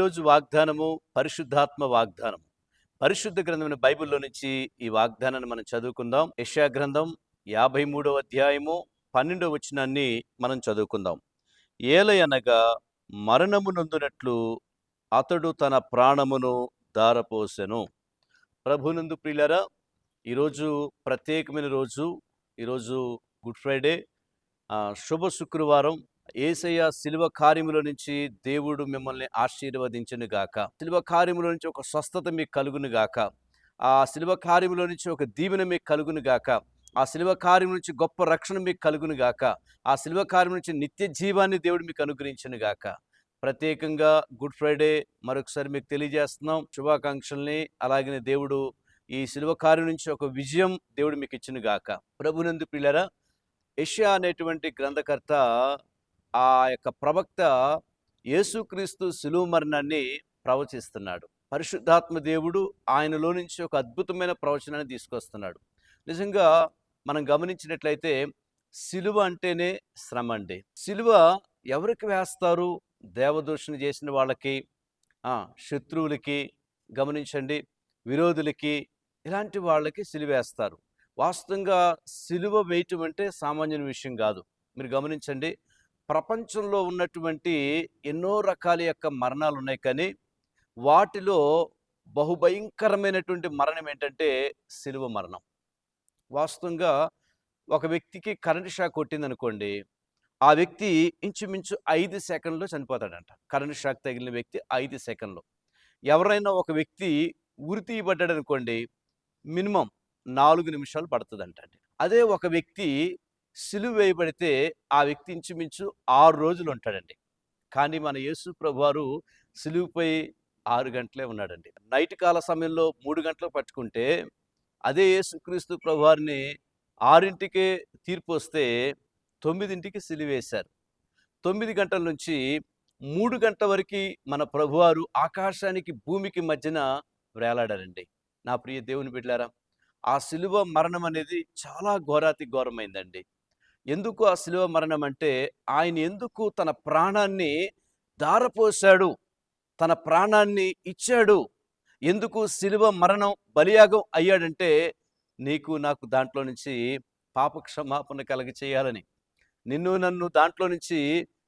ఈరోజు వాగ్దానము పరిశుద్ధాత్మ వాగ్దానం. పరిశుద్ధ గ్రంథమైన బైబిల్లో నుంచి ఈ వాగ్దానాన్ని మనం చదువుకుందాం. యెషయా గ్రంథం 53వ అధ్యాయము 12వ వచనాన్ని మనం చదువుకుందాం. ఏలయనగా మరణము నొందునట్లు అతడు తన ప్రాణమును ధారపోసెను. ప్రభునందు ప్రియులారా, ఈరోజు ప్రత్యేకమైన రోజు. ఈరోజు గుడ్ ఫ్రైడే, శుభ శుక్రవారం. యేసయ్య శిలువ కార్యములో నుంచి దేవుడు మిమ్మల్ని ఆశీర్వదించును గాక. శిలువ కార్యములో నుంచి ఒక స్వస్థత మీకు కలుగును గాక. ఆ శిలువ కార్యములో నుంచి ఒక దీవెన మీకు కలుగును గాక. ఆ శిలువ కార్యం నుంచి గొప్ప రక్షణ మీకు కలుగును గాక. ఆ శిలువ కార్యం నుంచి నిత్య జీవాన్ని దేవుడు మీకు అనుగ్రహించును గాక. ప్రత్యేకంగా గుడ్ ఫ్రైడే మరొకసారి మీకు తెలియజేస్తున్నాం శుభాకాంక్షల్ని. అలాగనే దేవుడు ఈ శిలువ కార్యం నుంచి ఒక విజయం దేవుడు మీకు ఇచ్చును గాక. ప్రభునందు ప్రియులారా, యెషయా అనేటువంటి గ్రంథకర్త, ఆ యొక్క ప్రవక్త యేసుక్రీస్తు శిలువ మరణాన్ని ప్రవచిస్తున్నాడు. పరిశుద్ధాత్మ దేవుడు ఆయనలో నుంచి ఒక అద్భుతమైన ప్రవచనాన్ని తీసుకొస్తున్నాడు. నిజంగా మనం గమనించినట్లయితే శిలువ అంటేనే శ్రమ అండి. శిలువ ఎవరికి వేస్తారు? దేవదూషణ చేసిన వాళ్ళకి, శత్రువులకి, గమనించండి, విరోధులకి, ఇలాంటి వాళ్ళకి సిలువేస్తారు. వాస్తవంగా సిలువ వేయటం అంటే సామాన్యమైన విషయం కాదు. మీరు గమనించండి, ప్రపంచంలో ఉన్నటువంటి ఎన్నో రకాల యొక్క మరణాలు ఉన్నాయి, కానీ వాటిలో బహుభయంకరమైనటువంటి మరణం ఏంటంటే సిలువ మరణం. వాస్తవంగా ఒక వ్యక్తికి కరెంట్ షాక్ కొట్టిందనుకోండి, ఆ వ్యక్తి ఇంచుమించు 5 సెకండ్లో చనిపోతాడంట. కరెంట్ షాక్ తగిలిన వ్యక్తి 5 సెకండ్లో. ఎవరైనా ఒక వ్యక్తి ఉరి తీయబడ్డాడు అనుకోండి, మినిమం 4 నిమిషాలు పడుతుందంటండి. అదే ఒక వ్యక్తి సిలువ వేయబడితే ఆ వ్యక్తి ఇంచుమించు 6 రోజులు ఉంటాడండి. కానీ మన యేసు ప్రభువారు సిలువపై 6 గంటలే ఉన్నాడండి. నైట్ కాల సమయంలో 3 గంటలకు పట్టుకుంటే, అదే యేసుక్రీస్తు ప్రభువారిని 6ంటికే తీర్పు వస్తే 9ంటికి సిలువేశారు. 9 గంటల నుంచి 3 గంటల వరకు మన ప్రభువారు ఆకాశానికి భూమికి మధ్యన వేలాడారండి. నా ప్రియ దేవుని బిడ్డలారా, ఆ సిలువ మరణం అనేది చాలా ఘోరాతి ఘోరమైందండి. ఎందుకు ఆ సిలువ మరణం అంటే, ఆయన ఎందుకు తన ప్రాణాన్ని ధారపోశాడు, తన ప్రాణాన్ని ఇచ్చాడు. ఎందుకు సిలువ మరణం బలియాగం అయ్యాడంటే, నీకు నాకు దాంట్లో నుంచి పాప క్షమాపణ కలగ చేయాలని, నిన్ను నన్ను దాంట్లో నుంచి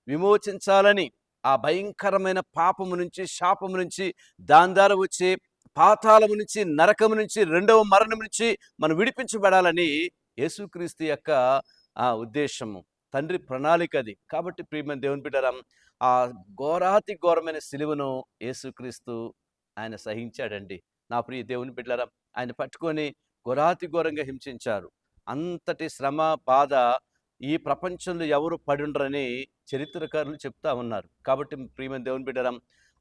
విమోచించాలని, ఆ భయంకరమైన పాపము నుంచి, శాపము నుంచి, దాని ద్వారా వచ్చే పాతాళము నుంచి, నరకము నుంచి, రెండవ మరణం నుంచి మనం విడిపించబడాలని యేసుక్రీస్తు యొక్క ఉద్దేశము, తండ్రి ప్రణాళిక అది. కాబట్టి ప్రియమైన దేవుని బిడ్డలారా, ఆ ఘోరాతి ఘోరమైన సిలువను యేసుక్రీస్తు ఆయన సహించాడండి. నా ప్రియ దేవుని బిడ్డలారా, ఆయన పట్టుకొని ఘోరాతి ఘోరంగా హింసించారు. అంతటి శ్రమ, బాధ ఈ ప్రపంచంలో ఎవరు పడుండ్రని చరిత్రకారులు చెప్తా ఉన్నారు. కాబట్టి ప్రియమైన దేవుని బిడ్డలారా,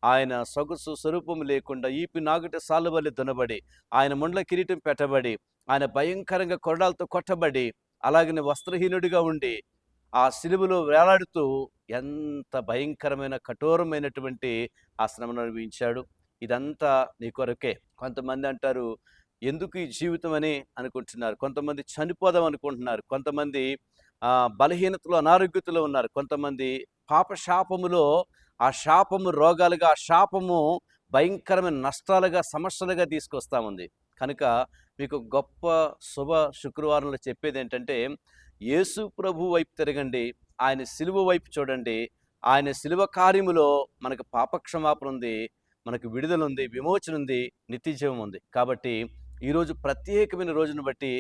ఆయన సొగసు స్వరూపము లేకుండా ఈపి నాగుట సాలువలె దునబడి, ఆయన ముండ్ల కిరీటం పెట్టబడి, ఆయన భయంకరంగా కొరడాలతో కొట్టబడి, అలాగనే వస్త్రహీనుడిగా ఉండి ఆ సిలువలో వేలాడుతూ ఎంత భయంకరమైన కఠోరమైనటువంటి ఆ శ్రమను అనుభవించాడు. ఇదంతా నీ కొరకే. కొంతమంది అంటారు, ఎందుకు ఈ జీవితం అని అనుకుంటున్నారు. కొంతమంది చనిపోదాం అనుకుంటున్నారు. కొంతమంది బలహీనతలో, అనారోగ్యతలో ఉన్నారు. కొంతమంది పాప శాపములో, ఆ శాపము రోగాలుగా, ఆ శాపము భయంకరమైన నష్టాలుగా, సమస్యలుగా తీసుకొస్తా ఉంది. కనుక మీకు గొప్ప శుభ శుక్రవారంలో చెప్పేది ఏంటంటే, యేసు ప్రభు వైపు తిరగండి, ఆయన సిలువ వైపు చూడండి. ఆయన సిలువ కార్యములో మనకు పాపక్షమాపణ ఉంది, మనకు విడుదల ఉంది, విమోచన ఉంది, నిత్యజీవం ఉంది. కాబట్టి ఈరోజు ప్రత్యేకమైన రోజును బట్టి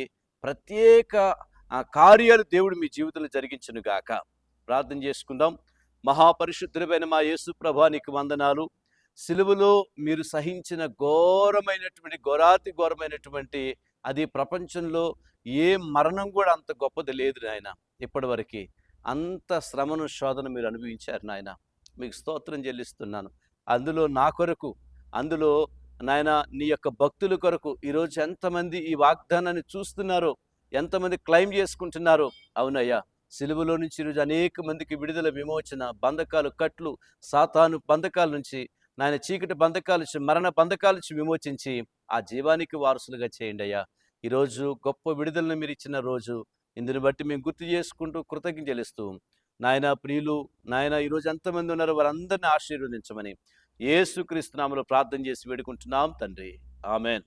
ప్రత్యేక కార్యాలు దేవుడు మీ జీవితంలో జరిగించును గాక. ప్రార్థన చేసుకుందాం. మహాపరిశుద్ధుడైన మా యేసు ప్రభువా, నీకు వందనాలు. సిలువలో మీరు సహించిన ఘోరమైనటువంటి, ఘోరాతి ఘోరమైనటువంటి, అది ప్రపంచంలో ఏ మరణం కూడా అంత గొప్పది లేదు నాయన. ఇప్పటివరకు అంత శ్రమను, శోధన మీరు అనుభవించారు నాయన. మీకు స్తోత్రం చెల్లిస్తున్నాను. అందులో నా కొరకు, అందులో నాయన నీ యొక్క భక్తుల కొరకు ఈరోజు ఎంతమంది ఈ వాగ్దానాన్ని చూస్తున్నారో, ఎంతమంది క్లెయిమ్ చేసుకుంటున్నారో, అవునయ్యా, సిలువలో నుంచి ఈరోజు అనేక మందికి విడుదల, విమోచన, బంధకాలు, కట్లు, సాతాను బంధకాల నుంచి, నాయన చీకటి బంధకాల నుంచి, మరణ బంధకాల నుంచి విమోచించి ఆ జీవానికి వారసులుగా చేయండి అయ్యా. ఈరోజు గొప్ప విడుదలను మీరు ఇచ్చిన రోజు. ఇందుని బట్టి మేము గుర్తు చేసుకుంటూ కృతజ్ఞతలు చెల్లిస్తూ, నాయన ప్రియులు, నాయన ఈరోజు ఎంతమంది ఉన్నారో వారందరినీ ఆశీర్వదించమని, యేసుక్రీస్తు నామములో ప్రార్థన చేసి వేడుకుంటున్నాం తండ్రి. ఆమేన్.